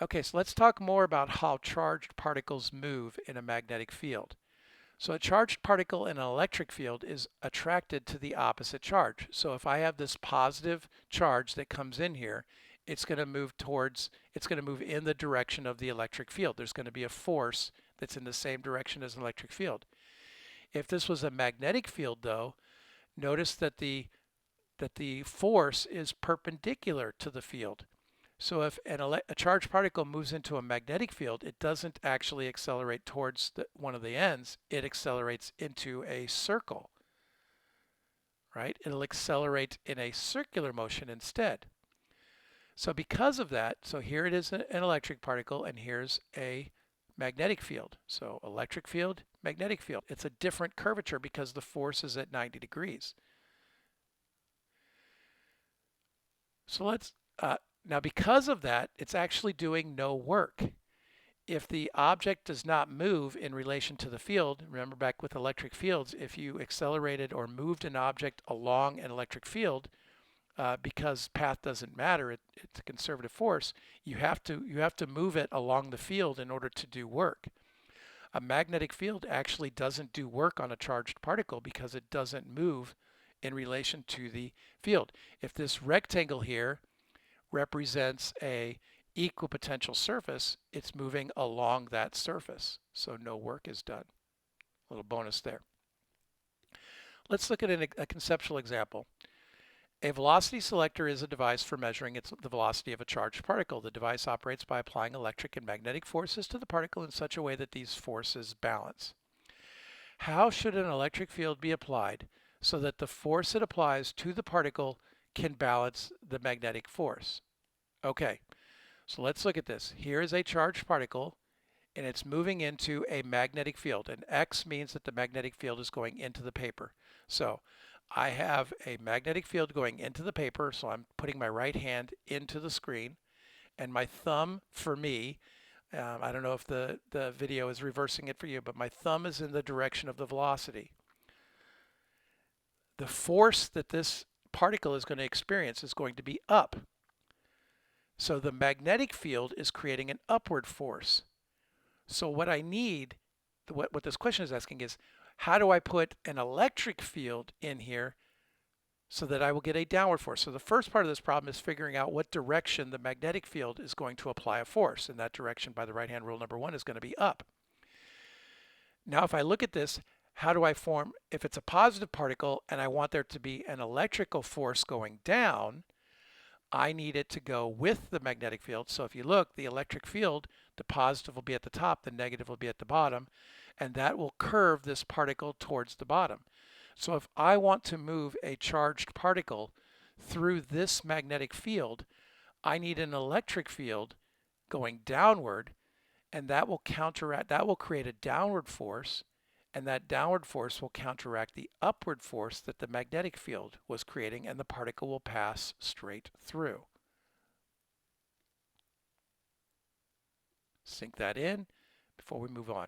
Okay, so let's talk more about how charged particles move in a magnetic field. So a charged particle in an electric field is attracted to the opposite charge. So if I have this positive charge that comes in here, it's going to move in the direction of the electric field. There's going to be a force that's in the same direction as an electric field. If this was a magnetic field though, notice that the force is perpendicular to the field. So if a charged particle moves into a magnetic field, it doesn't actually accelerate towards one of the ends. It accelerates into a circle, right? It'll accelerate in a circular motion instead. So because of that, so here it is an electric particle, and here's a magnetic field. So electric field, magnetic field. It's a different curvature because the force is at 90 degrees. So now because of that, it's actually doing no work. If the object does not move in relation to the field, remember back with electric fields, if you accelerated or moved an object along an electric field, because path doesn't matter, it's a conservative force, you have to move it along the field in order to do work. A magnetic field actually doesn't do work on a charged particle because it doesn't move in relation to the field. If this rectangle here represents a equipotential surface, it's moving along that surface, so no work is done. A little bonus there. Let's look at a conceptual example. A velocity selector is a device for measuring the velocity of a charged particle. The device operates by applying electric and magnetic forces to the particle in such a way that these forces balance. How should an electric field be applied so that the force it applies to the particle can balance the magnetic force? Okay, so let's look at this. Here is a charged particle, and it's moving into a magnetic field. And X means that the magnetic field is going into the paper. So I have a magnetic field going into the paper, so I'm putting my right hand into the screen, and my thumb, for me, I don't know if the video is reversing it for you, but my thumb is in the direction of the velocity. The force that this particle is going to experience is going to be up. So the magnetic field is creating an upward force. So what I need, what this question is asking is, how do I put an electric field in here so that I will get a downward force? So the first part of this problem is figuring out what direction the magnetic field is going to apply a force. And that direction by the right-hand rule number 1 is going to be up. Now if I look at this, how do I form, if it's a positive particle and I want there to be an electrical force going down, I need it to go with the magnetic field. So if you look, the electric field, the positive will be at the top, the negative will be at the bottom, and that will curve this particle towards the bottom. So if I want to move a charged particle through this magnetic field, I need an electric field going downward, and that will create a downward force, and that downward force will counteract the upward force that the magnetic field was creating, and the particle will pass straight through. Sink that in before we move on.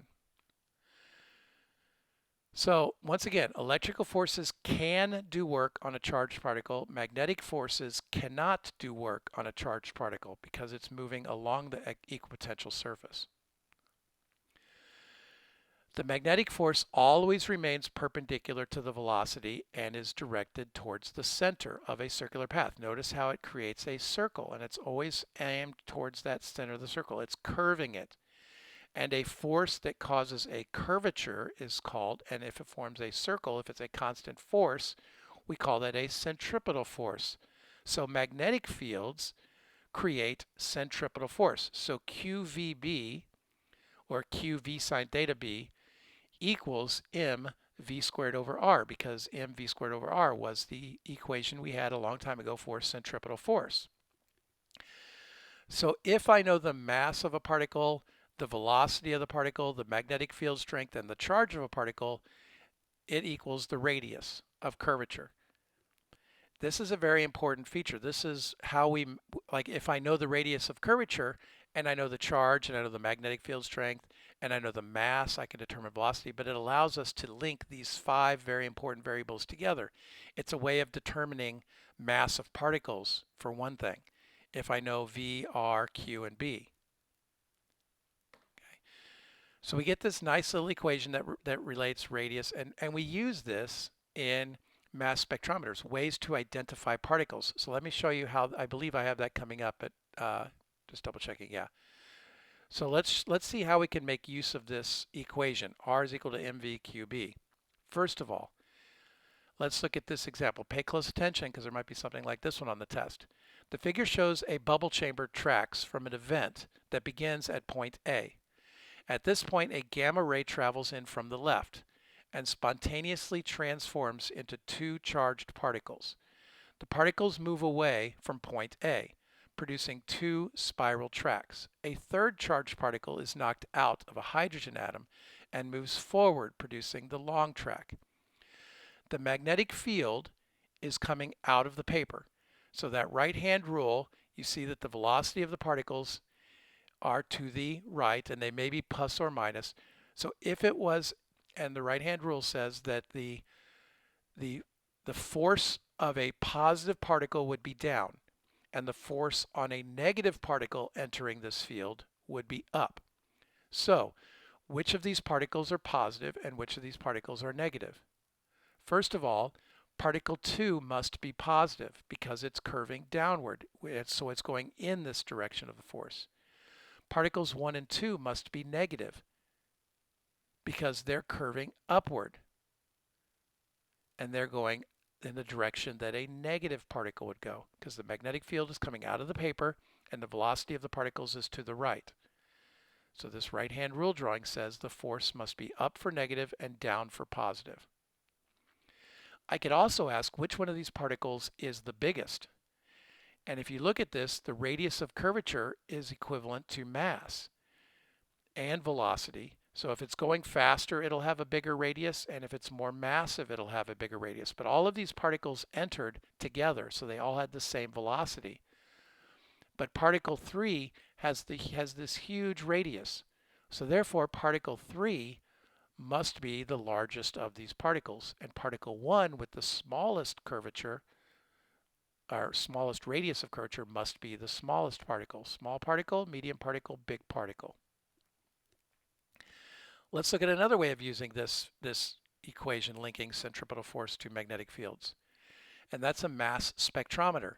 So once again, electrical forces can do work on a charged particle. Magnetic forces cannot do work on a charged particle because it's moving along the equipotential surface. The magnetic force always remains perpendicular to the velocity and is directed towards the center of a circular path. Notice how it creates a circle, and it's always aimed towards that center of the circle. It's curving it. And a force that causes a curvature is called, and if it forms a circle, if it's a constant force, we call that a centripetal force. So magnetic fields create centripetal force. So QVB, or QV sine theta B, equals mv squared over r, because mv squared over r was the equation we had a long time ago for centripetal force. So if I know the mass of a particle, the velocity of the particle, the magnetic field strength, and the charge of a particle, it equals the radius of curvature. This is a very important feature. This is how we, like if I know the radius of curvature, and I know the charge, and I know the magnetic field strength, and I know the mass, I can determine velocity, but it allows us to link these 5 very important variables together. It's a way of determining mass of particles, for one thing, if I know V, R, Q, and B. So we get this nice little equation that relates radius, and we use this in mass spectrometers, ways to identify particles. So let me show you how. I believe I have that coming up at just double checking. Yeah. So let's see how we can make use of this equation. R is equal to mv qb. First of all, let's look at this example. Pay close attention because there might be something like this one on the test. The figure shows a bubble chamber tracks from an event that begins at point A. At this point, a gamma ray travels in from the left and spontaneously transforms into two charged particles. The particles move away from point A, producing two spiral tracks. A third charged particle is knocked out of a hydrogen atom and moves forward, producing the long track. The magnetic field is coming out of the paper. So that right-hand rule, you see that the velocity of the particles are to the right, and they may be plus or minus. So if it was, and the right-hand rule says that the force of a positive particle would be down, and the force on a negative particle entering this field would be up. So which of these particles are positive and which of these particles are negative? First of all, particle 2 must be positive because it's curving downward, so it's going in this direction of the force. Particles 1 and 2 must be negative because they're curving upward and they're going in the direction that a negative particle would go because the magnetic field is coming out of the paper and the velocity of the particles is to the right. So this right-hand rule drawing says the force must be up for negative and down for positive. I could also ask which one of these particles is the biggest. And if you look at this, the radius of curvature is equivalent to mass and velocity. So if it's going faster, it'll have a bigger radius, and if it's more massive, it'll have a bigger radius. But all of these particles entered together, so they all had the same velocity. But particle 3 has this huge radius. So therefore, particle 3 must be the largest of these particles, and particle 1 with the smallest curvature, or smallest radius of curvature, must be the smallest particle. Small particle, medium particle, big particle. Let's look at another way of using this equation linking centripetal force to magnetic fields, and that's a mass spectrometer.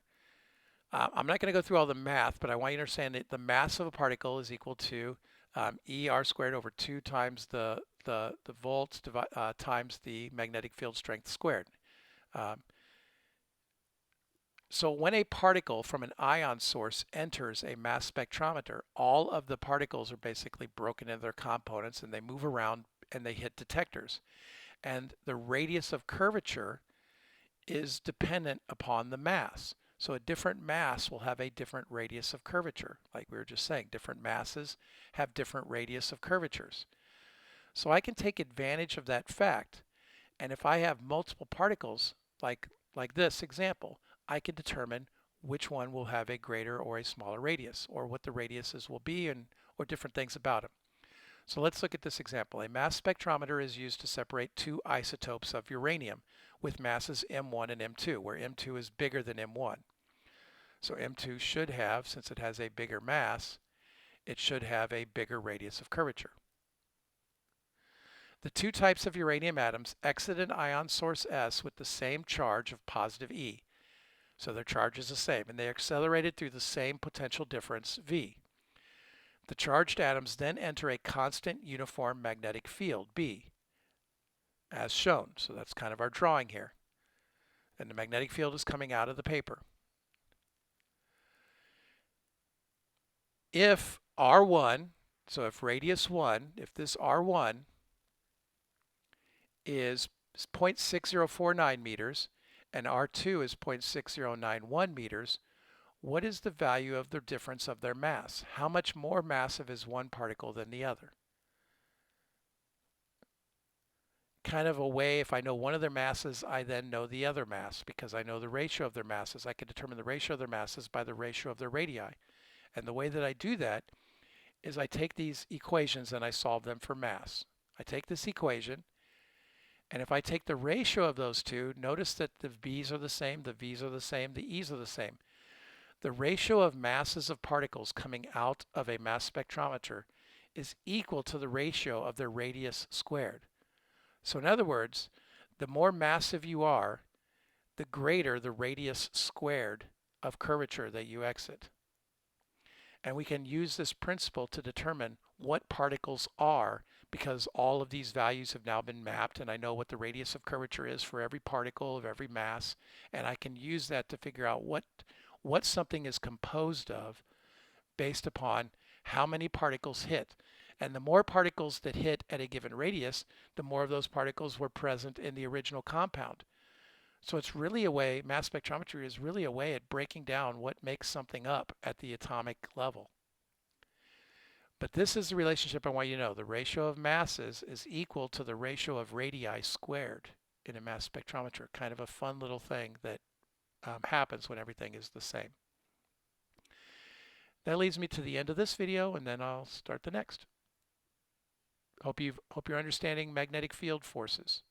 I'm not going to go through all the math, but I want you to understand that the mass of a particle is equal to ER squared over 2 times the volts times the magnetic field strength squared. So when a particle from an ion source enters a mass spectrometer, all of the particles are basically broken into their components and they move around and they hit detectors. And the radius of curvature is dependent upon the mass. So a different mass will have a different radius of curvature. Like we were just saying, different masses have different radius of curvatures. So I can take advantage of that fact. And if I have multiple particles, like this example, I can determine which one will have a greater or a smaller radius, or what the radiuses will be, or different things about them. So let's look at this example. A mass spectrometer is used to separate two isotopes of uranium with masses M1 and M2, where M2 is bigger than M1. So M2 should have, since it has a bigger mass, it should have a bigger radius of curvature. The two types of uranium atoms exit an ion source S with the same charge of positive E. So their charge is the same, and they accelerated through the same potential difference V. The charged atoms then enter a constant uniform magnetic field, B, as shown. So that's kind of our drawing here. And the magnetic field is coming out of the paper. If R1, so if radius 1, if this R1 is 0.6049 meters and R2 is 0.6091 meters, what is the value of the difference of their mass? How much more massive is one particle than the other? Kind of a way, if I know one of their masses, I then know the other mass because I know the ratio of their masses. I can determine the ratio of their masses by the ratio of their radii. And the way that I do that is I take these equations and I solve them for mass. I take this equation, and if I take the ratio of those two, notice that the V's are the same, the V's are the same, the E's are the same. The ratio of masses of particles coming out of a mass spectrometer is equal to the ratio of their radius squared. So in other words, the more massive you are, the greater the radius squared of curvature that you exit. And we can use this principle to determine what particles are, because all of these values have now been mapped and I know what the radius of curvature is for every particle of every mass, and I can use that to figure out what something is composed of based upon how many particles hit. And the more particles that hit at a given radius, the more of those particles were present in the original compound. So it's really a way, mass spectrometry is really a way at breaking down what makes something up at the atomic level. But this is the relationship I want you to know. The ratio of masses is equal to the ratio of radii squared in a mass spectrometer. Kind of a fun little thing that happens when everything is the same. That leads me to the end of this video, and then I'll start the next. Hope you're understanding magnetic field forces.